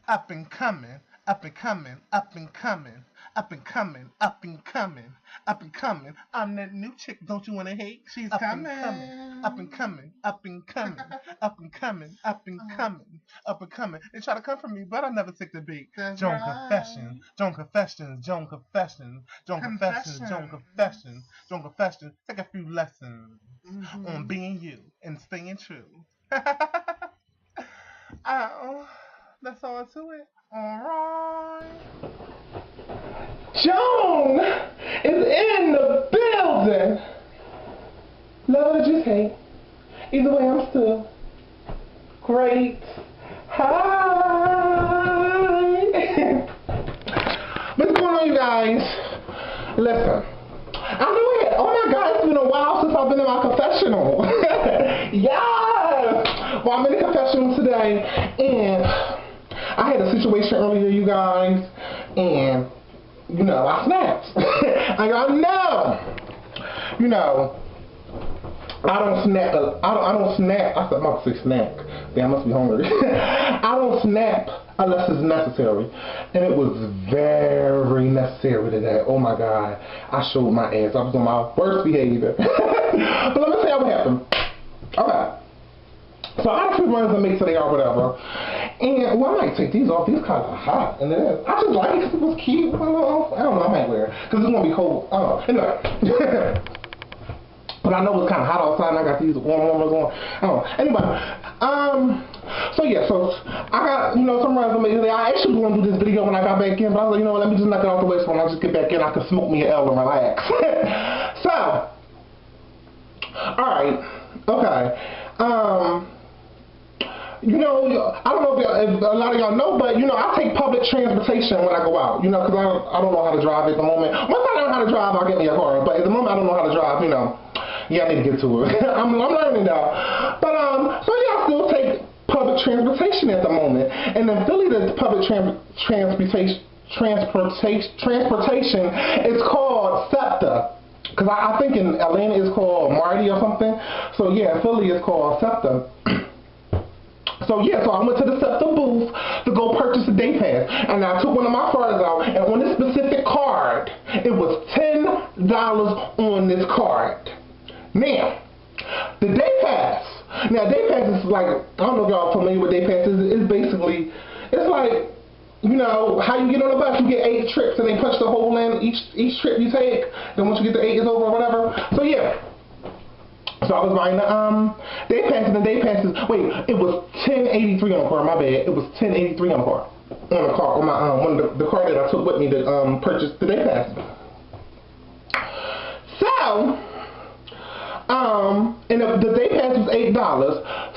Up and coming, up and coming, up and coming, up and coming, up and coming, up and coming. I'm that new chick, don't you wanna hate? She's Up coming. and coming, up and coming, up and coming, up and coming, up and coming, up and coming. They try to come for me, but I never take the bait. That's Joan right. Confession, Joan Confessions, Joan Confessions, Joan Confessions, Joan Confessions, Joan Confessions. Take a few lessons on being you and staying true. Oh, that's all to it. Alright. Joan is in the building. Love or just hate. Either way, I'm still great. Hi. What's going on, you guys? Listen, I knew it. Oh my God, it's been a while since I've been in my confessional. Yes. Well, I'm in the confessional today, and I had a situation earlier, you guys, and you know, I snapped. I know. You know, I don't snap. I don't snap. I must say snack. Damn, I must be hungry. I don't snap unless it's necessary. And it was very necessary today. Oh my God. I showed my ass. I was on my worst behavior. But let me tell you what happened. Okay. So I had a few runs to make today or whatever. And, well, I might take these off. These kind of hot. And then I just like it because it was cute. I don't know. I might wear it because it's going to be cold. Anyway. But I know it's kind of hot outside and I got these warmers on. I don't know. Anyway. So, yeah. So, I got, you know, some runs to make today. I actually was going to do this video when I got back in. But I was like, you know what, let me just knock it off the way so when I just get back in, I can smoke me an L and relax. So, alright. Okay. You know, I don't know if a lot of y'all know, but, you know, I take public transportation when I go out, you know, because I don't know how to drive at the moment. Once I learn how to drive, I'll get me a car, but at the moment I don't know how to drive, you know. Yeah, I need to get to it. I'm learning now. But, so yeah, I still take public transportation at the moment. And in Philly, the public transportation is called SEPTA. Because I think in Atlanta it's called Marty or something. So yeah, Philly is called SEPTA. So yeah, so I went to the SEPTA booth to go purchase a day pass. And I took one of my cards out, and on this specific card, it was $10 on this card. Now, the day pass. Now, day pass is like, I don't know if y'all are familiar with day passes. It's basically, it's like, you know, how you get on the bus, you get 8 trips and they punch the hole in each trip you take. Then once you get the 8 is over or whatever. So yeah. So I was buying the day passes and day passes. Wait, it was $10.83 on the car. My bad. It was $10.83 on the car. On my the car that I took with me to purchase the day pass. So and the day pass was $8.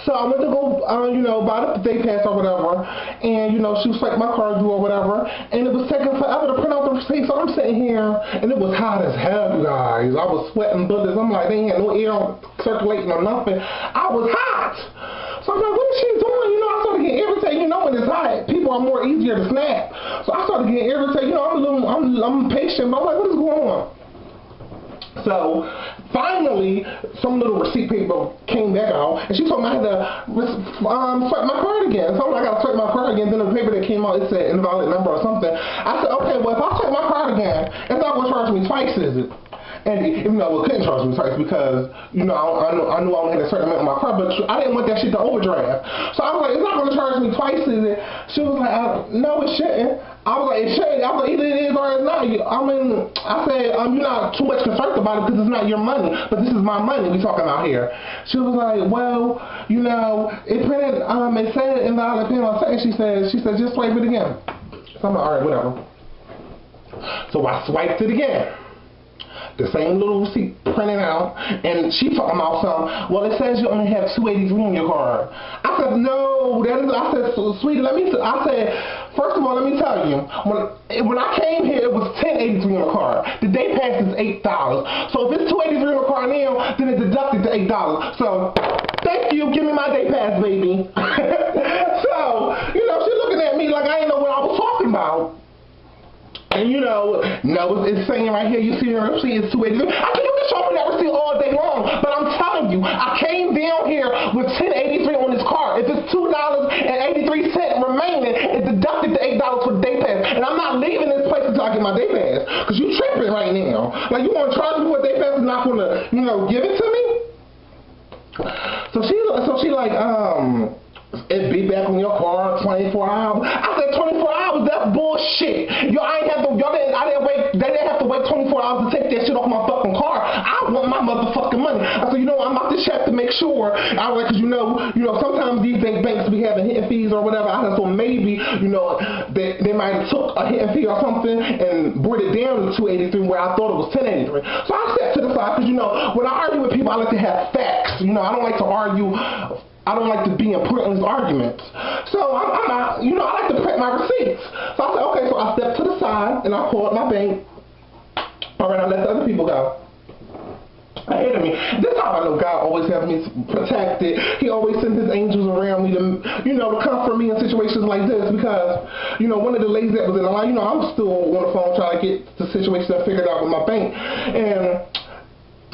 So I went to go, you know, buy the day pass or whatever, and, you know, she was like my card due or whatever, and it was taking forever to print out the receipt. So I'm sitting here, and it was hot as hell, you guys. I was sweating bullets. I'm like, they ain't had no air circulating or nothing. I was hot. So I'm like, what is she doing? You know, I started getting irritated. You know, when it's hot, people are more easier to snap. So I started getting irritated. You know, I'm impatient, but I'm like, what is going on? So finally, some little receipt paper came back out, and she told me I had to swipe my card again. So I'm like, I gotta swipe my card again. Then the paper that came out, it said invalid number or something. I said, okay, well, if I swipe my card again, it's not gonna charge me twice, is it? And even though it couldn't charge me twice because, you know, I knew I only had a certain amount on my card, but I didn't want that shit to overdraft. So I was like, it's not going to charge me twice, is it? She was like, no, it shouldn't. I was like, it shouldn't. I was like, either it is or it's not. I mean, I said, you're not too much concerned about it because it's not your money, but this is my money we talking about here. She was like, well, you know, it printed, it said invalid pin on second. She said, just swipe it again. So I'm like, all right, whatever. So I swiped it again. The same little receipt printed out, and she talking about something. Well, it says you only have $2.83 on your card. I said, no, that is. I said, so, sweetie, I said, first of all, let me tell you, when I came here, it was $10.83 on the card. The day pass is $8. So if it's $2.83 on the card now, then it deducted to $8. So thank you, give me my day pass, baby. So you know, she looking at me like I didn't know what I was talking about. And you know, no, it's saying right here, you see the receipt is $2.83. I said, you can show me that receipt all day long, but I'm telling you, I came down here with $10.83 on this card. If it's $2.83 remaining, it deducted Because you tripping right now. Like, you want to charge me what they pass is not going to, you know, give it to me? So she like, it be back on your car 24 hours. I said 24 hours, that's bullshit. Yo, I didn't have to wait 24 hours to take that shit off my fucking car. I want my motherfucking money. I said, you know, I'm about to check to make sure. I was like, cause you know, sometimes these banks be having hidden fees or whatever. I said, so maybe, you know, they might have took a hidden fee or something and brought it down to $283 where I thought it was $1083. So I sat to the side, cause you know, when I argue with people, I like to have facts. You know, I don't like to argue. I don't like to be in pointless arguments. So I like to print my receipts. So I said, okay, so I stepped to the side and I called my bank. All right, I let the other people go. Ahead of me. This is how I know God always has me protected. He always sends his angels around me to, you know, to comfort me in situations like this because, you know, one of the ladies that was in the line, you know, I was still on the phone trying to get the situation figured out with my bank. And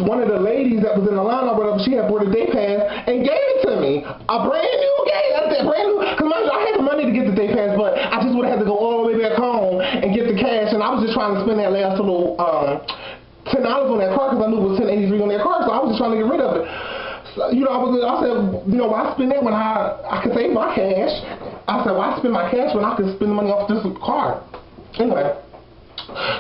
one of the ladies that was in the line or whatever, she had bought a day pass and gave it to me. A brand new because I had the money to get the day pass, but I just would have had to go all the way back home and get the cash, and I was just trying to spend that last little $10 on that car because I knew it was $10.83 on that car, so I was just trying to get rid of it. So, you know, I said, you know, why spend that when I can save my cash? I said, why spend my cash when I can spend the money off this car? Anyway.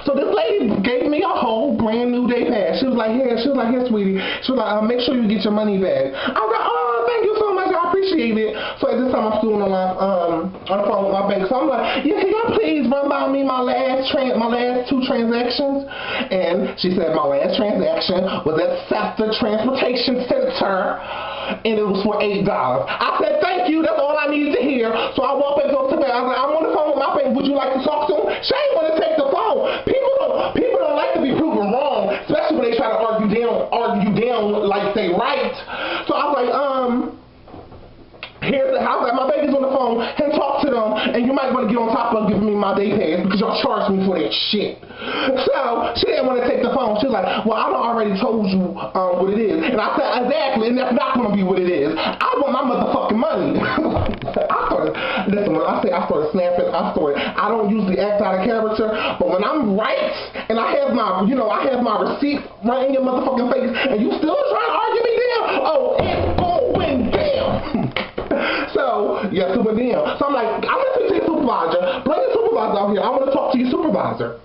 So this lady gave me a whole brand new day pass. She was like, here, sweetie. She was like, make sure you get your money back. I was like, oh, thank you so much. I appreciate it. So at this time, I'm still on the phone with my bank. So I'm like, yeah, can y'all please run by me my last 2 transactions? And she said my last transaction was at Scepter Transportation Center, and it was for $8. I said, thank you. That's all I needed to hear. So I walked back up to her. I was like, I'm on the phone with my bank. Would you like to talk to him? She ain't want to take the phone. People don't like to be proven wrong, especially when they try to argue you down like they right. So I was like, my bank is on the phone and talk to them, and you might want to get on top of giving me my day pass because y'all charged me for that shit. So she didn't want to take the phone. She was like, well, I already told you what it is. And I said, exactly, and that's not going to be what it is. I want my motherfucking money. When I started snapping, I don't usually act out of character, but when I'm right and I have my receipt right in your motherfucking face and you still trying to argue me down, oh, it's going down. So, yes, it went down. So I'm like, I'm going to speak to your supervisor. Bring your supervisor out here. I want to talk to your supervisor.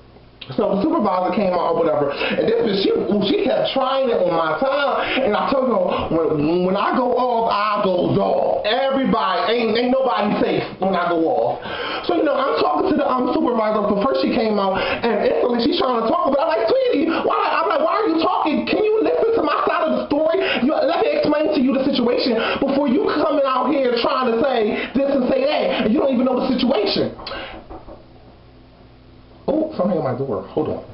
So the supervisor came out or whatever, and this bitch, she kept trying it on my time, and I told her, when I go off, I go off. Everybody, ain't nobody safe when I go off. So, you know, I'm talking to the supervisor, but first she came out, and instantly she's trying to talk, but I'm like, sweetie, why are you talking? Can you listen to my side of the story? Let me explain to you the situation before you coming out here trying to say this and say that, and you don't even know the situation. Oh, something at my door. Hold on.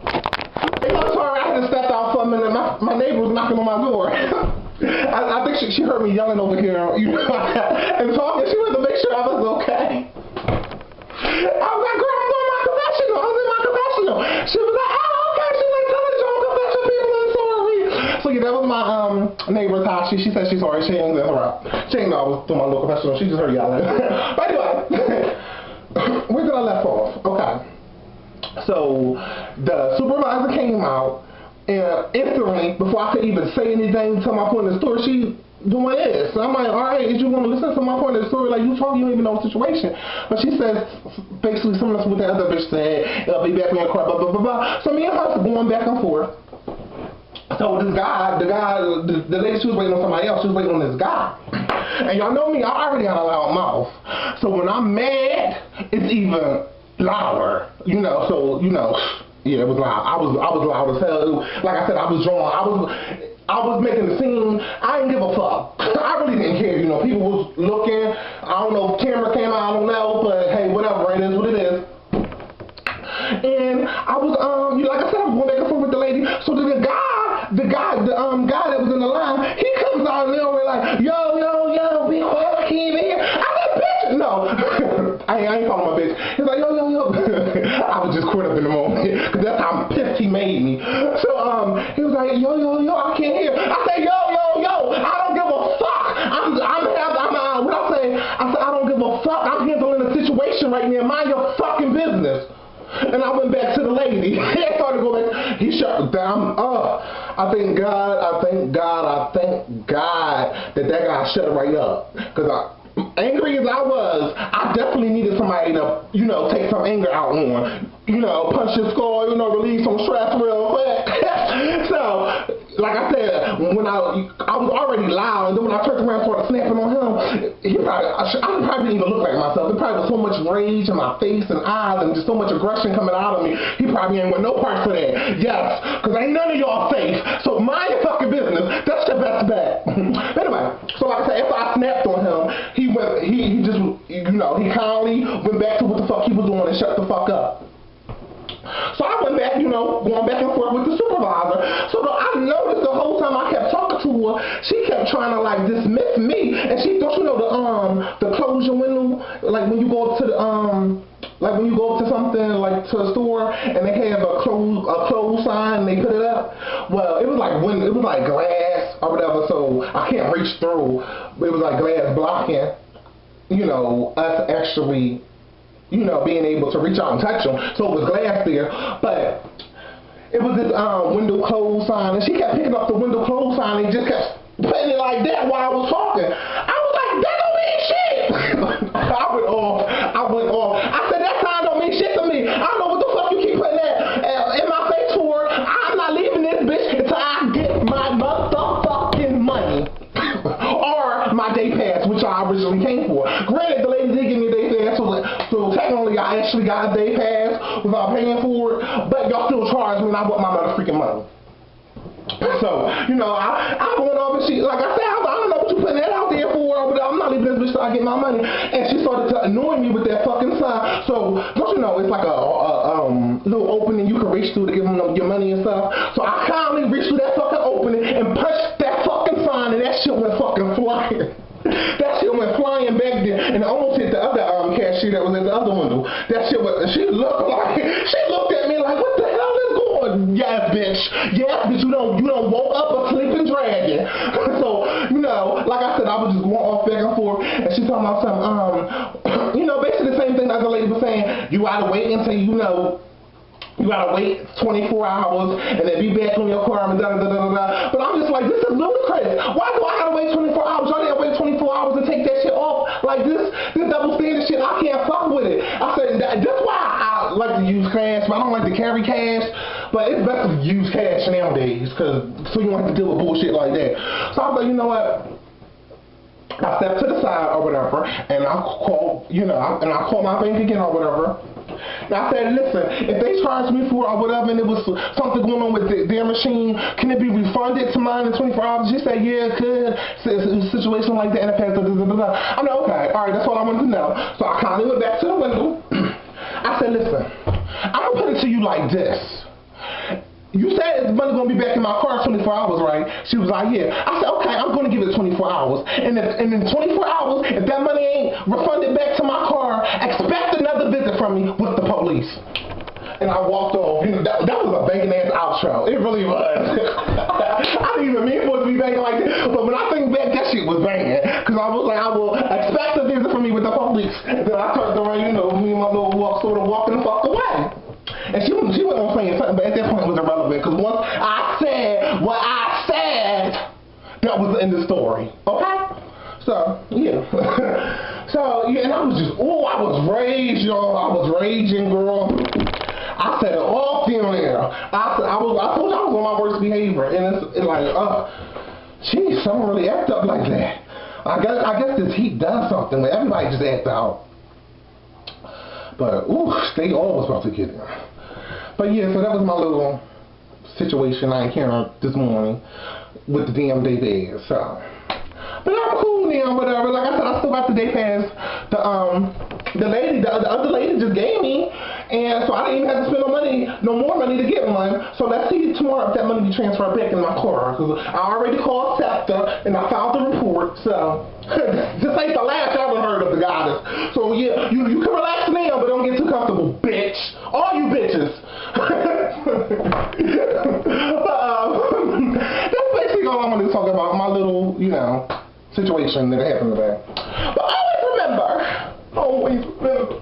Hey, I'm sorry, I had to step out for a minute. My neighbor was knocking on my door. I think she heard me yelling over here, you know, and talking. She wanted to make sure I was okay. I was like, girl, I'm doing my confessional. I was in my confessional. She was like, oh, okay. She was like, tell us your confession, people. I'm sorry. So yeah, that was my neighbor's house. She said she's sorry. She ain't know I was doing my little confessional. She just heard yelling. But anyway, where did I left off? Okay. So the supervisor came out, and instantly, before I could even say anything to my point of the story, she doing this. So I'm like, all right, if you want to listen to my point of the story, like you talking, you don't even know the situation. But she says basically similar to what the other bitch said. I'll be back in your car, blah blah blah blah. So me and her going back and forth. So this guy, the lady, she was waiting on somebody else. She was waiting on this guy. And y'all know me, I already got a loud mouth. So when I'm mad, it's even louder, you know. So you know, yeah, it was loud. I was loud as hell. Like I said, I was drawn. I was making the scene. I didn't give a fuck. I really didn't care. You know, people was looking. I don't know if camera came out. I don't know, but hey, whatever. It is what it is. And I was like I said, I was going back and forth with the lady. So the guy that was in the line, he comes out and they're like, yo, be quiet, keep here. I said, bitch, no. I ain't calling my bitch. He's like, yo. I was just caught up in the moment, because that's how pissed he made me. So, he was like, yo, I can't hear. I said, yo, I don't give a fuck. I said, I don't give a fuck. I'm handling the situation right now. Mind your fucking business. And I went back to the lady. I started going back. He shut down. I thank God that guy shut it right up. Because angry as I was, I definitely needed somebody to, take some anger out on. Punch his skull, release some stress real quick. So, like I said, when I was already loud, and then when I turned around and started snapping on him, I probably didn't even look like myself. There probably was so much rage in my face and eyes and just so much aggression coming out of me. He probably ain't want no parts of that. Yes, because ain't none of y'all safe. So mind your fucking business. That's your best bet. Anyway, so like I said, after I snapped on him, he just, he kindly went back to what the fuck he was doing and shut the fuck up. So I went back, going back and forth with the supervisor. So I noticed the whole time I kept talking to her, she kept trying to dismiss me, and she don't the close your window, like when you go up to something like to a store and they have a close sign and they put it up. Well, it was like glass or whatever, so I can't reach through. It was like glass blocking, us actually. Being able to reach out and touch them. So it was glass there, but it was this window close sign, and she kept picking up the window close sign and just kept putting it like that while I was talking. I was like, that don't mean shit. I went off. I said, that sign don't mean shit to me. I don't know what the fuck you keep putting that in my face for. I'm not leaving this bitch until I get my motherfucking money. Or my day pass, which I originally came for. Granted, the lady did give me a day pass, so technically I actually got a day pass without paying for it, but y'all still charged me and I want my motherfucking money. So, I went off and she, like I said, I don't know what you putting that out there for, but I'm not leaving this bitch till I get my money. And she started to annoy me with that fucking sign. So, don't you know, it's like a little opening you can reach through to give them your money and stuff. So I kindly reached through that fucking opening and punched that fucking sign, and that shit went fucking flying. That shit went flying back there and almost hit the other cashier that was in the other window. That shit she looked at me like, what the hell is going? Yes, bitch, you don't woke up a sleeping dragon. So, like I said, I was just going off back and forth, and she talking about some, basically the same thing that the lady was saying. You gotta wait until you gotta wait 24 hours and then be back on your car and da-da-da-da-da. But I'm just like, this is ludicrous. Why do I gotta wait 24 hours? Y'all didn't wait 24 hours to take that shit off. Like this double standard shit, I can't fuck with it. I said, that's why I like to use cash, but I don't like to carry cash. But it's best to use cash nowadays, so you don't have to deal with bullshit like that. So I was like, you know what? I stepped to the side or whatever, and I called, I called my bank again or whatever. And I said, listen, if they charged me for it or whatever, and it was something going on with their machine, can it be refunded to mine in 24 hours? She said, yeah, it could. It was a situation like that in the past. I'm like, okay, all right, that's all I wanted to know. So I kindly went back to the window. I said, listen, I'm going to put it to you like this. You said the money's going to be back in my car in 24 hours, right? She was like, yeah. I said, okay, I'm going to give it 24 hours. And in 24 hours, if that money ain't refunded back to my car, expect another visit from me with the police. And I walked off. That was a banging ass outro. It really was. I didn't even mean for it to be banging like that. But when I think back, that shit was banging. Because I was like, I will expect a visit from me with the police. And then I turned around, me and my little sort of walking the fuck away. And she went on saying something, but at that point it was irrelevant, because once I said what I said, that was the end of the story. Okay? So, yeah. And I was just, I was raged, y'all. I was raging, girl. I said it all down there. I told you I was on my worst behavior, and it's like, geez, someone really act up like that. I guess this heat does something, but everybody just act out. But, they all was about to get it. But yeah, so that was my little situation I encountered this morning with the damn day pass. So, but I'm cool now, whatever. Like I said, I still got the day pass. The other lady just gave me, and so I didn't even have to spend no more money to get one. So let's see tomorrow if that money be transferred back in my car. Cause I already called SEPTA and I filed the report. So this ain't the last I ever heard of the goddess. So yeah, you can relax now, but don't get too comfortable, bitch. All you bitches. That's basically all I wanted to talk about. My little, situation that happened today. But always remember.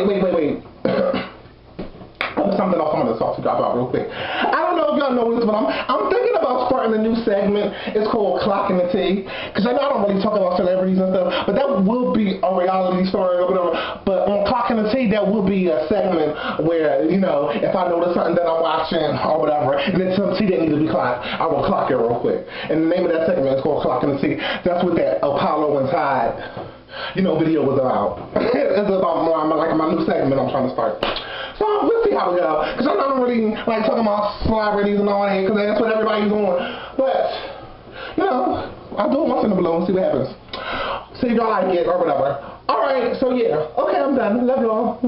wait. Something else I'm going to talk to you about real quick. I don't know if y'all know this, but I'm thinking about starting a new segment. It's called Clocking the Tea. Because I know I don't really talk about celebrities and stuff, but that will be a reality story or whatever. But on Clocking the Tea, there will be a segment where, you know, if I notice something that I'm watching or whatever, and it's some tea that needs to be clocked, I will clock it real quick. And the name of that segment is called Clocking the Tea. That's what that Apollo and Tide, you know, video was about. It's about my new segment I'm trying to start. So we'll see how we go. Because I'm not really like talking about celebrities and all that, because that's what everybody's doing. But, you know, I'll do it once in a blue and see what happens. See if y'all like it or whatever. Alright, so yeah. Okay, I'm done. Love y'all.